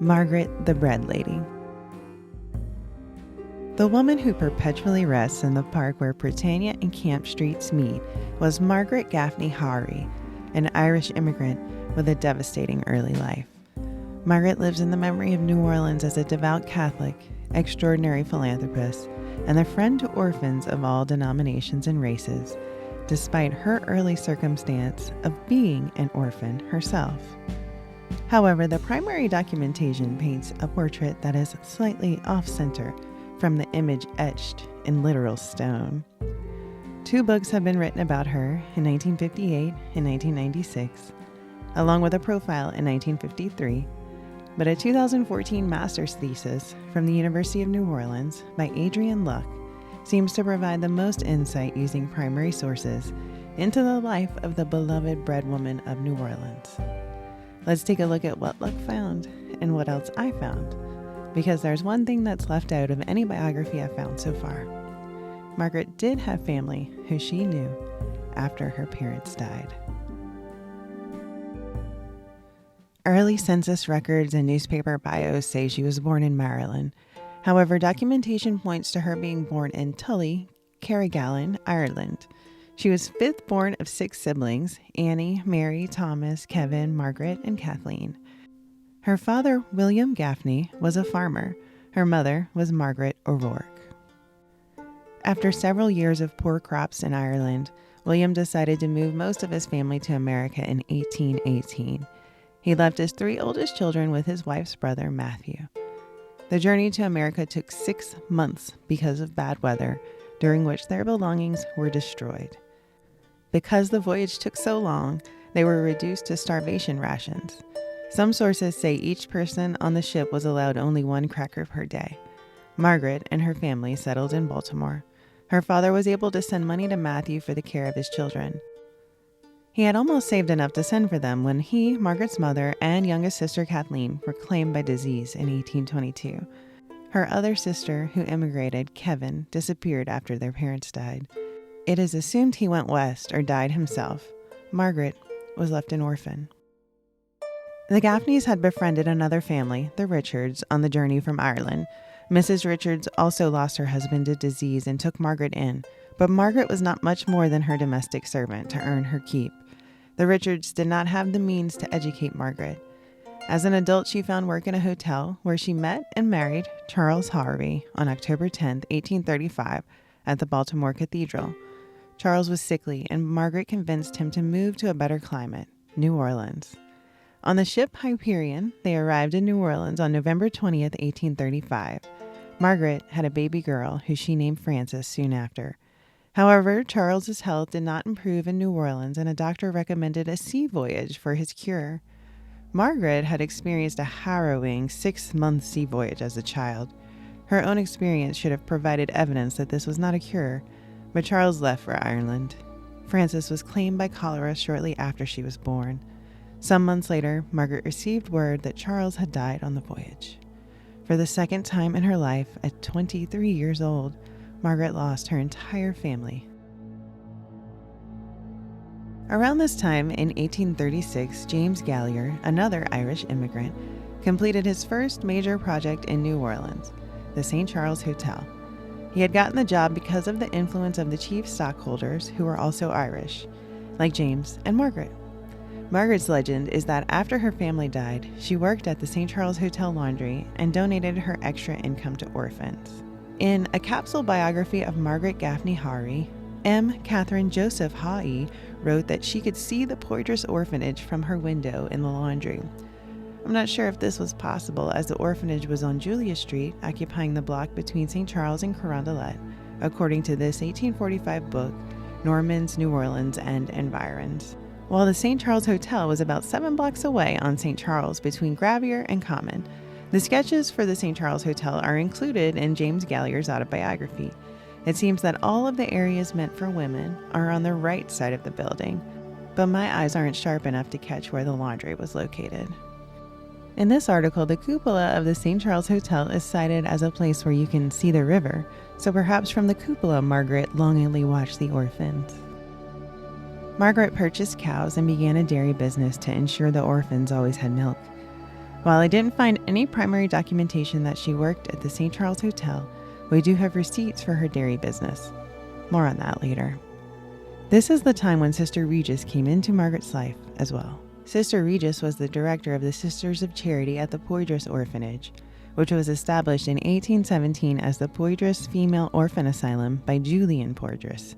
Margaret the Bread Lady. The woman who perpetually rests in the park where Prytania and Camp Streets meet was Margaret Gaffney Haughery, an Irish immigrant with a devastating early life. Margaret lives in the memory of New Orleans as a devout Catholic, extraordinary philanthropist, and the friend to orphans of all denominations and races, despite her early circumstance of being an orphan herself. However, the primary documentation paints a portrait that is slightly off-center from the image etched in literal stone. 2 books have been written about her in 1958 and 1996, along with a profile in 1953, but a 2014 master's thesis from the University of New Orleans by Adrienne Luck seems to provide the most insight using primary sources into the life of the beloved breadwoman of New Orleans. Let's take a look at what Luck found and what else I found, because there's one thing that's left out of any biography I've found so far. Margaret did have family who she knew after her parents died. Early census records and newspaper bios say she was born in Maryland. However, documentation points to her being born in Tully, Carrigaline, Ireland. She was 5th born of 6 siblings: Annie, Mary, Thomas, Kevin, Margaret, and Kathleen. Her father, William Gaffney, was a farmer. Her mother was Margaret O'Rourke. After several years of poor crops in Ireland, William decided to move most of his family to America in 1818. He left his 3 oldest children with his wife's brother, Matthew. The journey to America took 6 months because of bad weather, during which their belongings were destroyed. Because the voyage took so long, they were reduced to starvation rations. Some sources say each person on the ship was allowed only 1 cracker per day. Margaret and her family settled in Baltimore. Her father was able to send money to Matthew for the care of his children. He had almost saved enough to send for them when he, Margaret's mother, and youngest sister Kathleen were claimed by disease in 1822. Her other sister, who immigrated, Kevin, disappeared after their parents died. It is assumed he went west or died himself. Margaret was left an orphan. The Gaffneys had befriended another family, the Richards, on the journey from Ireland. Mrs. Richards also lost her husband to disease and took Margaret in, but Margaret was not much more than her domestic servant to earn her keep. The Richards did not have the means to educate Margaret. As an adult, she found work in a hotel where she met and married Charles Haughery on October 10, 1835, at the Baltimore Cathedral. Charles was sickly, and Margaret convinced him to move to a better climate, New Orleans. On the ship Hyperion, they arrived in New Orleans on November 20, 1835. Margaret had a baby girl who she named Frances soon after. However, Charles's health did not improve in New Orleans, and a doctor recommended a sea voyage for his cure. Margaret had experienced a harrowing 6-month sea voyage as a child. Her own experience should have provided evidence that this was not a cure, but Charles left for Ireland. Frances was claimed by cholera shortly after she was born. Some months later, Margaret received word that Charles had died on the voyage. For the second time in her life, at 23 years old, Margaret lost her entire family. Around this time, in 1836, James Gallier, another Irish immigrant, completed his first major project in New Orleans, the St. Charles Hotel. He had gotten the job because of the influence of the chief stockholders, who were also Irish, like James and Margaret. Margaret's legend is that after her family died, she worked at the St. Charles Hotel laundry and donated her extra income to orphans. In a capsule biography of Margaret Gaffney Haughery, M. Catherine Joseph Haughery wrote that she could see the Poitras orphanage from her window in the laundry. I'm not sure if this was possible, as the orphanage was on Julia Street, occupying the block between St. Charles and Carondelet, according to this 1845 book, Norman's New Orleans and Environs. While the St. Charles Hotel was about 7 blocks away on St. Charles between Gravier and Common. The sketches for the St. Charles Hotel are included in James Gallier's autobiography. It seems that all of the areas meant for women are on the right side of the building, but my eyes aren't sharp enough to catch where the laundry was located. In this article, the cupola of the St. Charles Hotel is cited as a place where you can see the river, so perhaps from the cupola Margaret longingly watched the orphans. Margaret purchased cows and began a dairy business to ensure the orphans always had milk. While I didn't find any primary documentation that she worked at the St. Charles Hotel, we do have receipts for her dairy business. More on that later. This is the time when Sister Regis came into Margaret's life as well. Sister Regis was the director of the Sisters of Charity at the Poydras Orphanage, which was established in 1817 as the Poydras Female Orphan Asylum by Julian Poydras.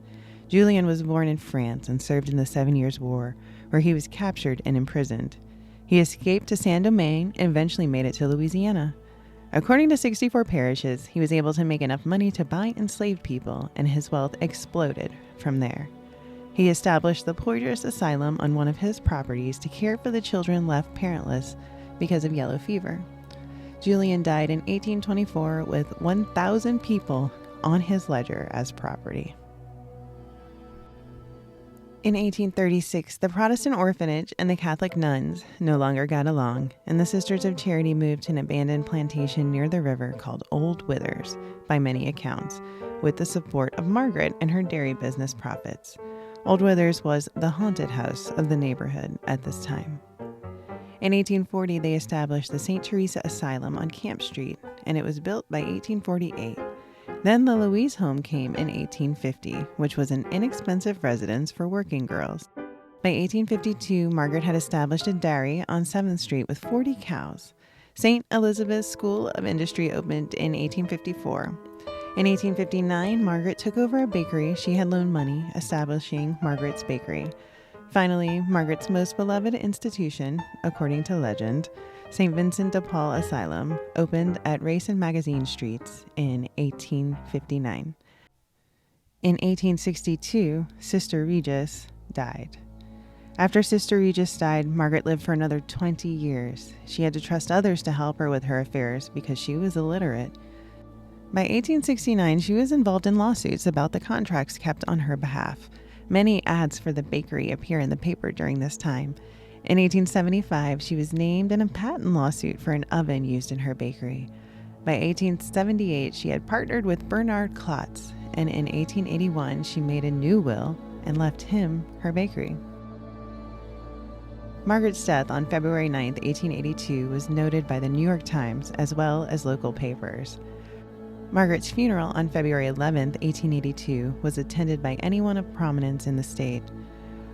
Julian was born in France and served in the 7 Years' War, where he was captured and imprisoned. He escaped to Saint-Domingue and eventually made it to Louisiana. According to 64 parishes, he was able to make enough money to buy enslaved people, and his wealth exploded from there. He established the Poydras Asylum on one of his properties to care for the children left parentless because of yellow fever. Julian died in 1824 with 1,000 people on his ledger as property. In 1836, the Protestant orphanage and the Catholic nuns no longer got along, and the Sisters of Charity moved to an abandoned plantation near the river called Old Withers, by many accounts, with the support of Margaret and her dairy business profits. Old Withers was the haunted house of the neighborhood at this time. In 1840, they established the St. Teresa Asylum on Camp Street, and it was built by 1848. Then the Louise home came in 1850, which was an inexpensive residence for working girls. By 1852, Margaret had established a dairy on 7th Street with 40 cows. St. Elizabeth's School of Industry opened in 1854. In 1859, Margaret took over a bakery she had loaned money, establishing Margaret's Bakery. Finally, Margaret's most beloved institution, according to legend, St. Vincent de Paul Asylum, opened at Race and Magazine Streets in 1859. In 1862, Sister Regis died. After Sister Regis died, Margaret lived for another 20 years. She had to trust others to help her with her affairs because she was illiterate. By 1869, she was involved in lawsuits about the contracts kept on her behalf. Many ads for the bakery appear in the paper during this time. In 1875, she was named in a patent lawsuit for an oven used in her bakery. By 1878, she had partnered with Bernard Klotz, and in 1881, she made a new will and left him her bakery. Margaret's death on February 9, 1882, was noted by the New York Times as well as local papers. Margaret's funeral on February 11, 1882, was attended by anyone of prominence in the state.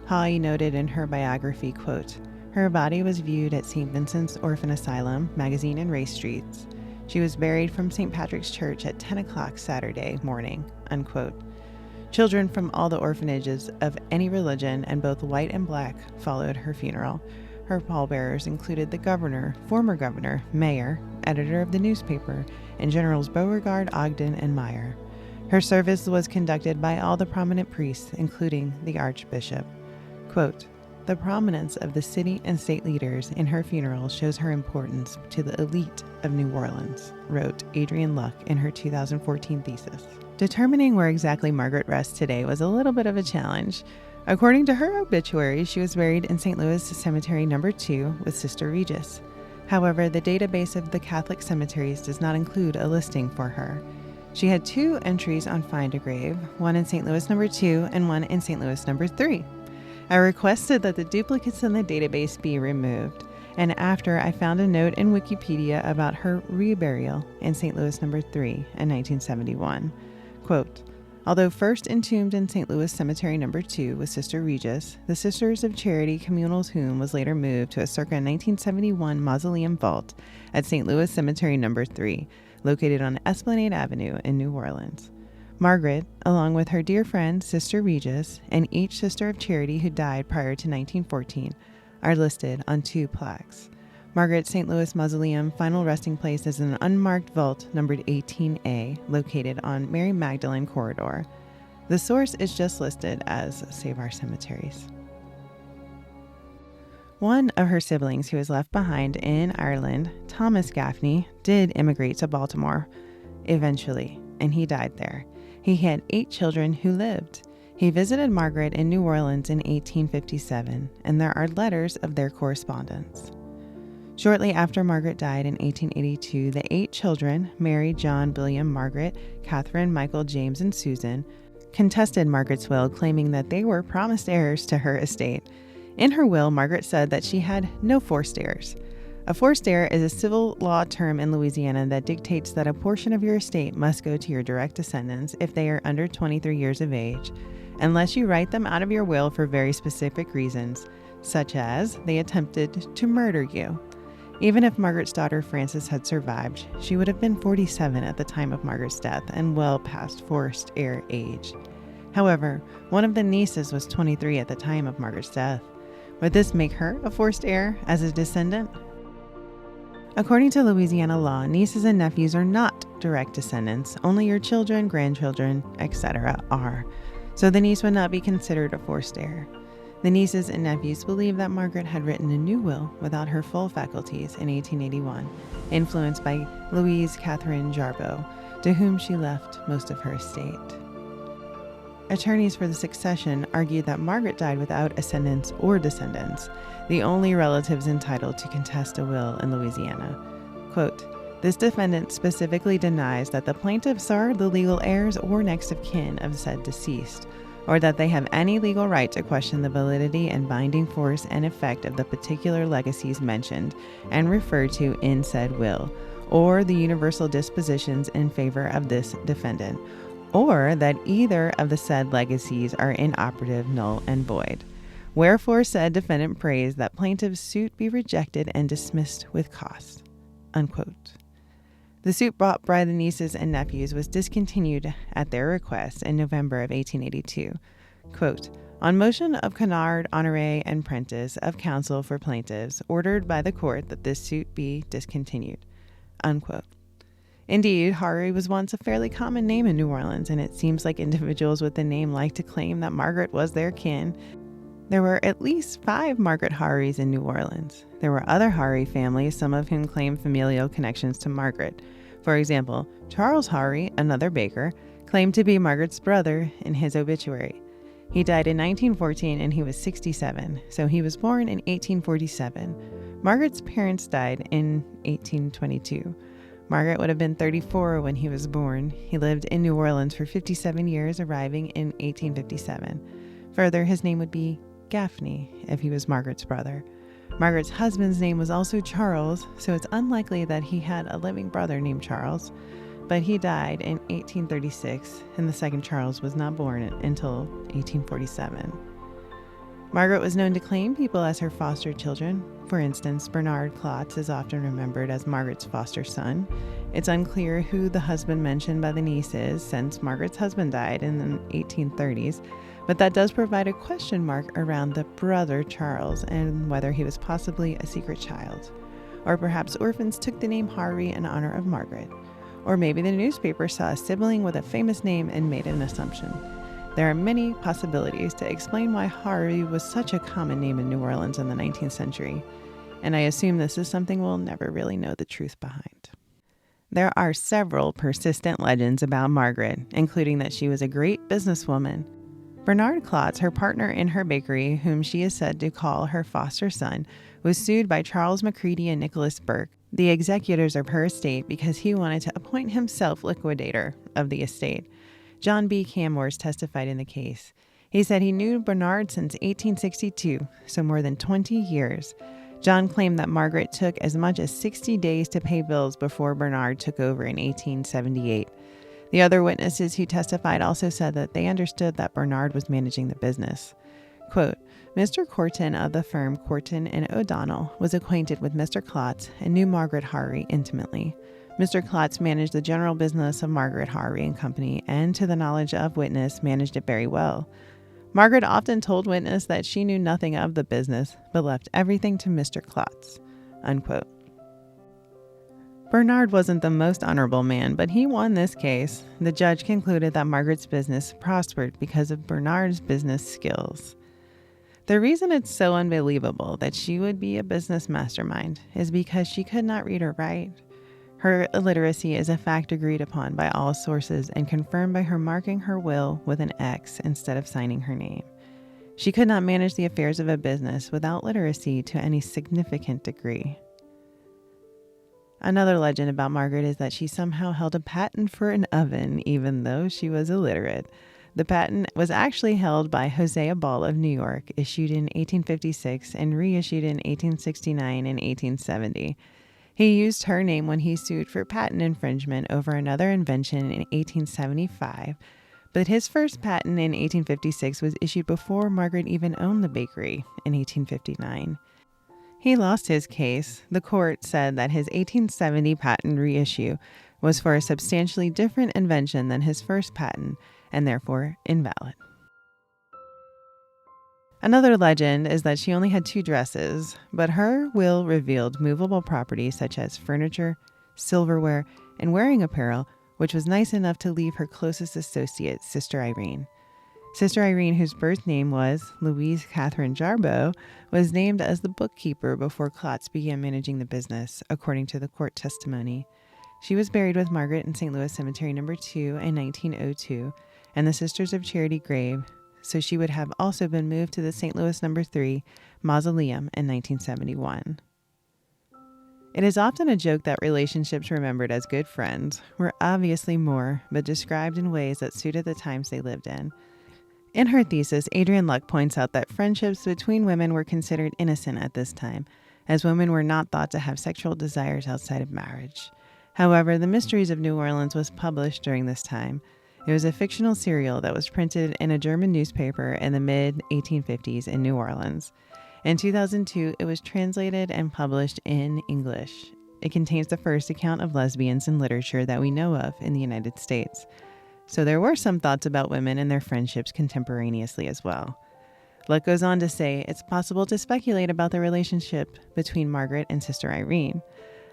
Haughery noted in her biography, quote, "Her body was viewed at St. Vincent's Orphan Asylum, Magazine and Race Streets. She was buried from St. Patrick's Church at 10 o'clock Saturday morning," unquote. Children from all the orphanages of any religion, and both white and black, followed her funeral. Her pallbearers included the governor, former governor, mayor, editor of the newspaper, and Generals Beauregard, Ogden, and Meyer. Her service was conducted by all the prominent priests, including the Archbishop. Quote, "The prominence of the city and state leaders in her funeral shows her importance to the elite of New Orleans," wrote Adrienne Luck in her 2014 thesis. Determining where exactly Margaret rests today was a little bit of a challenge. According to her obituary, she was buried in St. Louis Cemetery No. 2 with Sister Regis. However, the database of the Catholic cemeteries does not include a listing for her. She had 2 entries on Find a Grave, one in St. Louis No. 2 and one in St. Louis No. 3. I requested that the duplicates in the database be removed, and after I found a note in Wikipedia about her reburial in St. Louis No. 3 in 1971. Quote, "Although first entombed in St. Louis Cemetery No. 2 with Sister Regis, the Sisters of Charity communal tomb was later moved to a circa 1971 mausoleum vault at St. Louis Cemetery No. 3, located on Esplanade Avenue in New Orleans. Margaret, along with her dear friend Sister Regis, and each Sister of Charity who died prior to 1914, are listed on 2 plaques. Margaret's St. Louis Mausoleum final resting place is an unmarked vault numbered 18A, located on Mary Magdalene Corridor. The source is just listed as Save Our Cemeteries. One of her siblings who was left behind in Ireland, Thomas Gaffney, did immigrate to Baltimore eventually, and he died there. He had 8 children who lived. He visited Margaret in New Orleans in 1857, and there are letters of their correspondence. Shortly after Margaret died in 1882, the 8 children, Mary, John, William, Margaret, Catherine, Michael, James, and Susan, contested Margaret's will, claiming that they were promised heirs to her estate. In her will, Margaret said that she had no forced heirs. A forced heir is a civil law term in Louisiana that dictates that a portion of your estate must go to your direct descendants if they are under 23 years of age, unless you write them out of your will for very specific reasons, such as they attempted to murder you. Even if Margaret's daughter Frances had survived, she would have been 47 at the time of Margaret's death and well past forced heir age. However, one of the nieces was 23 at the time of Margaret's death. Would this make her a forced heir as a descendant? According to Louisiana law, nieces and nephews are not direct descendants. Only your children, grandchildren, etc. are. So the niece would not be considered a forced heir. The nieces and nephews believe that Margaret had written a new will without her full faculties in 1881, influenced by Louise Catherine Jarbeau, to whom she left most of her estate. Attorneys for the succession argued that Margaret died without ascendants or descendants, the only relatives entitled to contest a will in Louisiana. Quote, "This defendant specifically denies that the plaintiffs are the legal heirs or next of kin of said deceased, or that they have any legal right to question the validity and binding force and effect of the particular legacies mentioned and referred to in said will, or the universal dispositions in favor of this defendant, or that either of the said legacies are inoperative, null, and void. Wherefore said defendant prays that plaintiff's suit be rejected and dismissed with cost." Unquote. The suit brought by the nieces and nephews was discontinued at their request in November of 1882. Quote, "On motion of Canard, Honoré, and Prentice of counsel for plaintiffs, ordered by the court that this suit be discontinued." Unquote. Indeed, Haughery was once a fairly common name in New Orleans, and it seems like individuals with the name like to claim that Margaret was their kin. There were at least 5 Margaret Haugherys in New Orleans. There were other Haughery families, some of whom claimed familial connections to Margaret. For example, Charles Haughery, another baker, claimed to be Margaret's brother in his obituary. He died in 1914 and he was 67, so he was born in 1847. Margaret's parents died in 1822. Margaret would have been 34 when he was born. He lived in New Orleans for 57 years, arriving in 1857. Further, his name would be Gaffney if he was Margaret's brother. Margaret's husband's name was also Charles, so it's unlikely that he had a living brother named Charles, but he died in 1836, and the second Charles was not born until 1847. Margaret was known to claim people as her foster children. For instance, Bernard Klotz is often remembered as Margaret's foster son. It's unclear who the husband mentioned by the niece is, since Margaret's husband died in the 1830s, but that does provide a question mark around the brother Charles and whether he was possibly a secret child. Or perhaps orphans took the name Haughery in honor of Margaret. Or maybe the newspaper saw a sibling with a famous name and made an assumption. There are many possibilities to explain why Haughery was such a common name in New Orleans in the 19th century, and I assume this is something we'll never really know the truth behind. There are several persistent legends about Margaret, including that she was a great businesswoman. Bernard Klotz, her partner in her bakery, whom she is said to call her foster son, was sued by Charles Macready and Nicholas Burke, the executors of her estate, because he wanted to appoint himself liquidator of the estate. John B. Camworth testified in the case. He said he knew Bernard since 1862, so more than 20 years. John claimed that Margaret took as much as 60 days to pay bills before Bernard took over in 1878. The other witnesses who testified also said that they understood that Bernard was managing the business. Quote, "Mr. Corton of the firm Corton and O'Donnell was acquainted with Mr. Klotz and knew Margaret Haughery intimately. Mr. Klotz managed the general business of Margaret Haughery and Company, and to the knowledge of witness, managed it very well. Margaret often told witness that she knew nothing of the business, but left everything to Mr. Klotz." Unquote. Bernard wasn't the most honorable man, but he won this case. The judge concluded that Margaret's business prospered because of Bernard's business skills. The reason it's so unbelievable that she would be a business mastermind is because she could not read or write. Her illiteracy is a fact agreed upon by all sources and confirmed by her marking her will with an X instead of signing her name. She could not manage the affairs of a business without literacy to any significant degree. Another legend about Margaret is that she somehow held a patent for an oven, even though she was illiterate. The patent was actually held by Hosea Ball of New York, issued in 1856 and reissued in 1869 and 1870. He used her name when he sued for patent infringement over another invention in 1875, but his first patent in 1856 was issued before Margaret even owned the bakery in 1859. He lost his case. The court said that his 1870 patent reissue was for a substantially different invention than his first patent, and therefore invalid. Another legend is that she only had 2 dresses, but her will revealed movable property such as furniture, silverware, and wearing apparel, which was nice enough to leave her closest associate, Sister Irene. Sister Irene, whose birth name was Louise Catherine Jarboe, was named as the bookkeeper before Klotz began managing the business, according to the court testimony. She was buried with Margaret in St. Louis Cemetery No. 2 in 1902, and the Sisters of Charity grave, so she would have also been moved to the St. Louis No. 3 mausoleum in 1971. It is often a joke that relationships remembered as good friends were obviously more, but described in ways that suited the times they lived in. In her thesis, Adrienne Luck points out that friendships between women were considered innocent at this time, as women were not thought to have sexual desires outside of marriage. However, The Mysteries of New Orleans was published during this time. It was a fictional serial that was printed in a German newspaper in the mid-1850s in New Orleans. In 2002, it was translated and published in English. It contains the first account of lesbians in literature that we know of in the United States. So there were some thoughts about women and their friendships contemporaneously as well. Luck goes on to say it's possible to speculate about the relationship between Margaret and Sister Irene.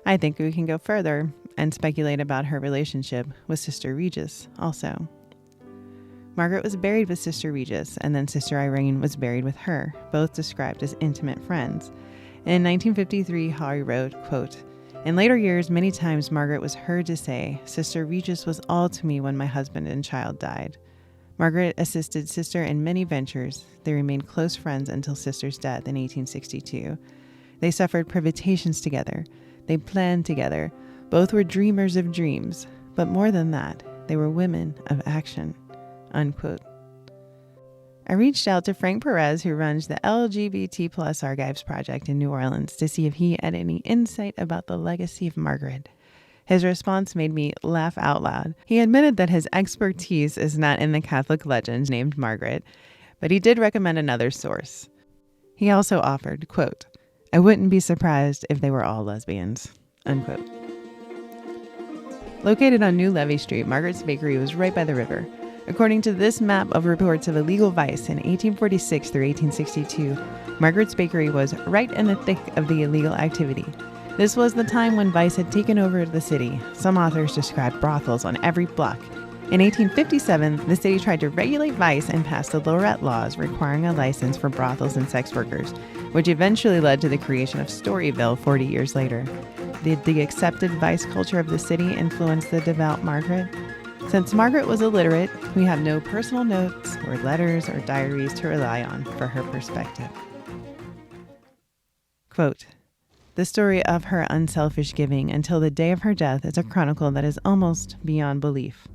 I think we can go further and speculate about her relationship with Sister Regis also. Margaret was buried with Sister Regis, and then Sister Irene was buried with her, both described as intimate friends. In 1953, Haughery wrote, quote, "In later years, many times Margaret was heard to say, 'Sister Regis was all to me when my husband and child died.' Margaret assisted Sister in many ventures. They remained close friends until Sister's death in 1862. They suffered privations together. They planned together. Both were dreamers of dreams. But more than that, they were women of action." Unquote. I reached out to Frank Perez, who runs the LGBT+ Archives Project in New Orleans, to see if he had any insight about the legacy of Margaret. His response made me laugh out loud. He admitted that his expertise is not in the Catholic legend named Margaret, but he did recommend another source. He also offered, quote, "I wouldn't be surprised if they were all lesbians," unquote. Located on New Levee Street, Margaret's Bakery was right by the river. According to this map of reports of illegal vice in 1846 through 1862, Margaret's Bakery was right in the thick of the illegal activity. This was the time when vice had taken over the city. Some authors described brothels on every block. In 1857, the city tried to regulate vice and passed the Lorette laws requiring a license for brothels and sex workers, which eventually led to the creation of Storyville 40 years later. Did the accepted vice culture of the city influence the devout Margaret? Since Margaret was illiterate, we have no personal notes or letters or diaries to rely on for her perspective. Quote, "The story of her unselfish giving until the day of her death is a chronicle that is almost beyond belief,"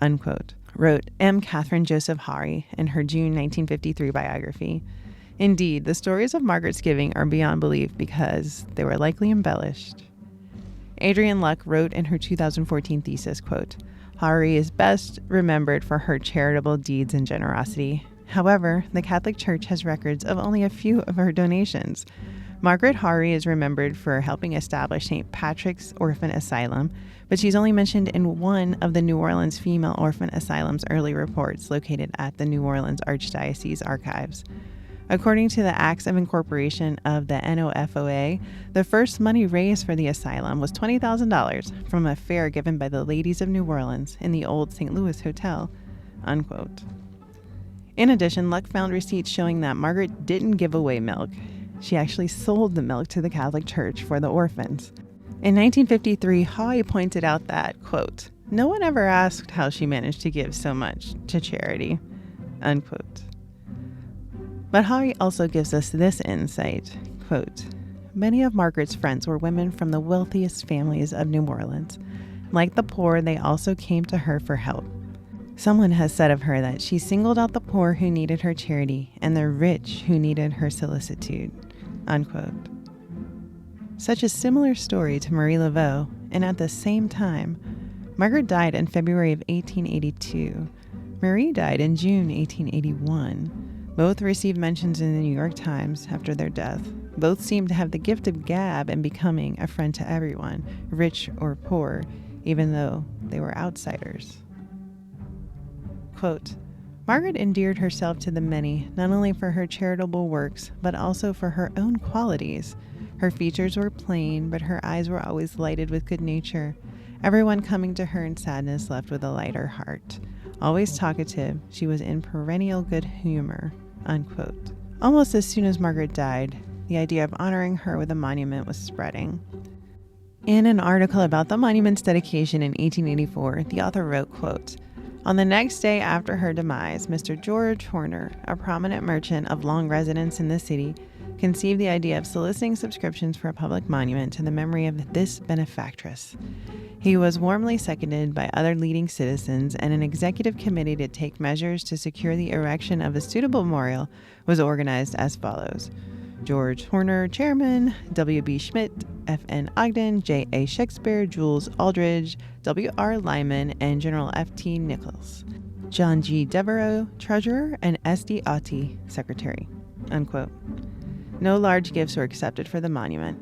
unquote, wrote M. Catherine Joseph Haughery in her June 1953 biography. Indeed, the stories of Margaret's giving are beyond belief because they were likely embellished. Adrienne Luck wrote in her 2014 thesis, quote, "Haughery is best remembered for her charitable deeds and generosity. However, the Catholic Church has records of only a few of her donations. Margaret Haughery is remembered for helping establish St. Patrick's Orphan Asylum, but she's only mentioned in one of the New Orleans Female Orphan Asylum's early reports located at the New Orleans Archdiocese Archives. According to the Acts of Incorporation of the NOFOA, the first money raised for the asylum was $20,000 from a fair given by the ladies of New Orleans in the old St. Louis Hotel," unquote. In addition, Luck found receipts showing that Margaret didn't give away milk. She actually sold the milk to the Catholic Church for the orphans. In 1953, Haughery pointed out that, quote, "No one ever asked how she managed to give so much to charity," unquote. But Haughery also gives us this insight, quote, "Many of Margaret's friends were women from the wealthiest families of New Orleans. Like the poor, they also came to her for help. Someone has said of her that she singled out the poor who needed her charity and the rich who needed her solicitude, unquote. Such a similar story to Marie Laveau, and at the same time, Margaret died in February of 1882. Marie died in June 1881. Both received mentions in the New York Times after their death. Both seemed to have the gift of gab and becoming a friend to everyone, rich or poor, even though they were outsiders. Quote, Margaret endeared herself to the many, not only for her charitable works, but also for her own qualities. Her features were plain, but her eyes were always lighted with good nature. Everyone coming to her in sadness left with a lighter heart. Always talkative, she was in perennial good humor, unquote. Almost as soon as Margaret died, the idea of honoring her with a monument was spreading. In an article about the monument's dedication in 1884, the author wrote, quote, on the next day after her demise, Mr. George Horner, a prominent merchant of long residence in the city, conceived the idea of soliciting subscriptions for a public monument to the memory of this benefactress. He was warmly seconded by other leading citizens, and an executive committee to take measures to secure the erection of a suitable memorial was organized as follows. George Horner, chairman, W.B. Schmidt, F.N. Ogden, J.A. Shakespeare, Jules Aldridge, W.R. Lyman, and General F.T. Nichols. John G. Devereux, treasurer, and S.D. Ottey, secretary, unquote. No large gifts were accepted for the monument.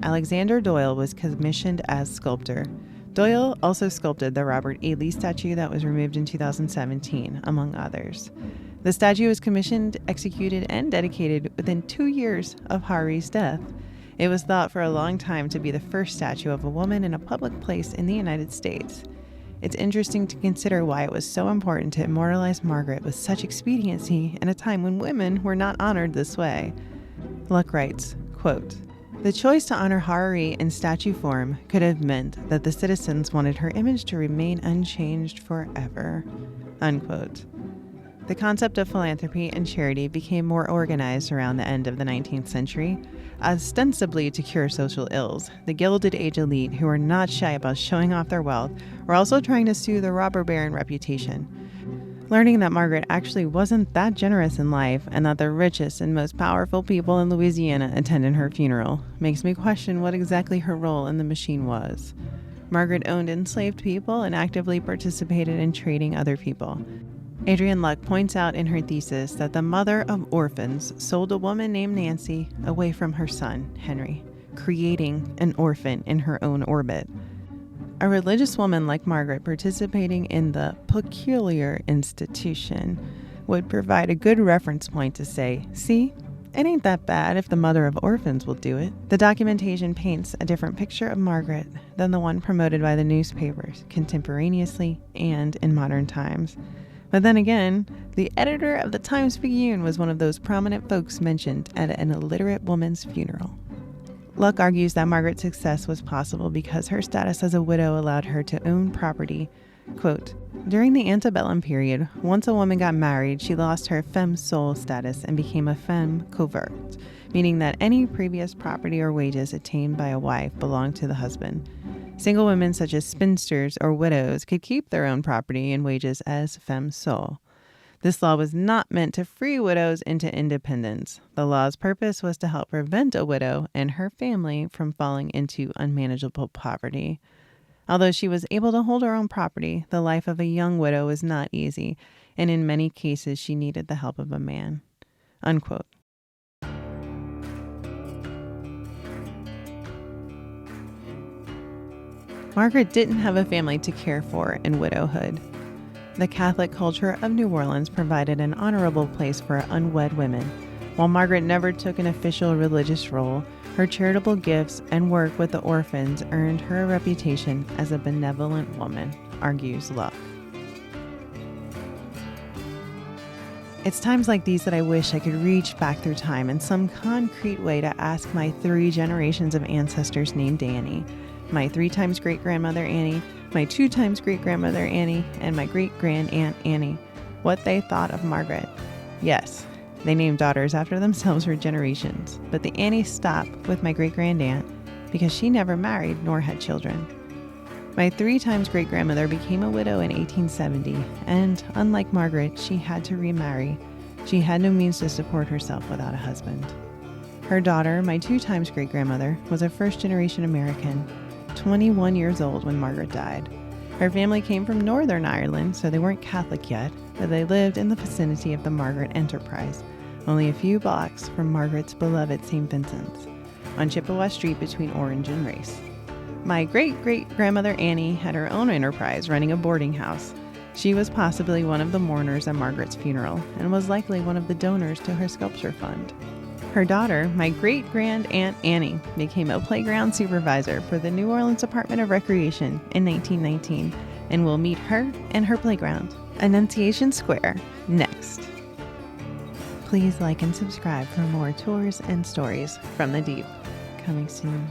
Alexander Doyle was commissioned as sculptor. Doyle also sculpted the Robert E. Lee statue that was removed in 2017, among others. The statue was commissioned, executed, and dedicated within 2 years of Haughery's death. It was thought for a long time to be the first statue of a woman in a public place in the United States. It's interesting to consider why it was so important to immortalize Margaret with such expediency in a time when women were not honored this way. Luck writes, quote, the choice to honor Haughery in statue form could have meant that the citizens wanted her image to remain unchanged forever, unquote. The concept of philanthropy and charity became more organized around the end of the 19th century, ostensibly to cure social ills. The Gilded Age elite, who were not shy about showing off their wealth, were also trying to soothe the robber baron reputation. Learning that Margaret actually wasn't that generous in life and that the richest and most powerful people in Louisiana attended her funeral makes me question what exactly her role in the machine was. Margaret owned enslaved people and actively participated in trading other people. Adrienne Luck points out in her thesis that the mother of orphans sold a woman named Nancy away from her son, Henry, creating an orphan in her own orbit. A religious woman like Margaret participating in the peculiar institution would provide a good reference point to say, see, it ain't that bad if the mother of orphans will do it. The documentation paints a different picture of Margaret than the one promoted by the newspapers contemporaneously and in modern times. But then again, the editor of the Times-Picayune was one of those prominent folks mentioned at an illiterate woman's funeral. Luck argues that Margaret's success was possible because her status as a widow allowed her to own property. Quote, during the antebellum period, once a woman got married, she lost her femme sole status and became a femme couverte, meaning that any previous property or wages attained by a wife belonged to the husband. Single women such as spinsters or widows could keep their own property and wages as femme sole. This law was not meant to free widows into independence. The law's purpose was to help prevent a widow and her family from falling into unmanageable poverty. Although she was able to hold her own property, the life of a young widow was not easy, and in many cases she needed the help of a man. Unquote. Margaret didn't have a family to care for in widowhood. The Catholic culture of New Orleans provided an honorable place for unwed women. While Margaret never took an official religious role, her charitable gifts and work with the orphans earned her a reputation as a benevolent woman, argues Luck. It's times like these that I wish I could reach back through time in some concrete way to ask my 3 generations of ancestors named Annie, my 3 times great-grandmother Annie, my 2 times great-grandmother Annie, and my great-grand-aunt Annie, what they thought of Margaret. Yes, they named daughters after themselves for generations, but the Annie stopped with my great-grand-aunt because she never married nor had children. My 3 times great-grandmother became a widow in 1870, and unlike Margaret, she had to remarry. She had no means to support herself without a husband. Her daughter, my 2 times great-grandmother, was a first-generation American, 21 years old when Margaret died. Her family came from Northern Ireland, so they weren't Catholic yet, but they lived in the vicinity of the Margaret Enterprise, only a few blocks from Margaret's beloved St. Vincent's, on Chippewa Street between Orange and Race. My great-great-grandmother Annie had her own enterprise running a boarding house. She was possibly one of the mourners at Margaret's funeral and was likely one of the donors to her sculpture fund. Her daughter, my great-grand-aunt Annie, became a playground supervisor for the New Orleans Department of Recreation in 1919, and we'll meet her and her playground, Annunciation Square, next. Please like and subscribe for more tours and stories from the deep. Coming soon.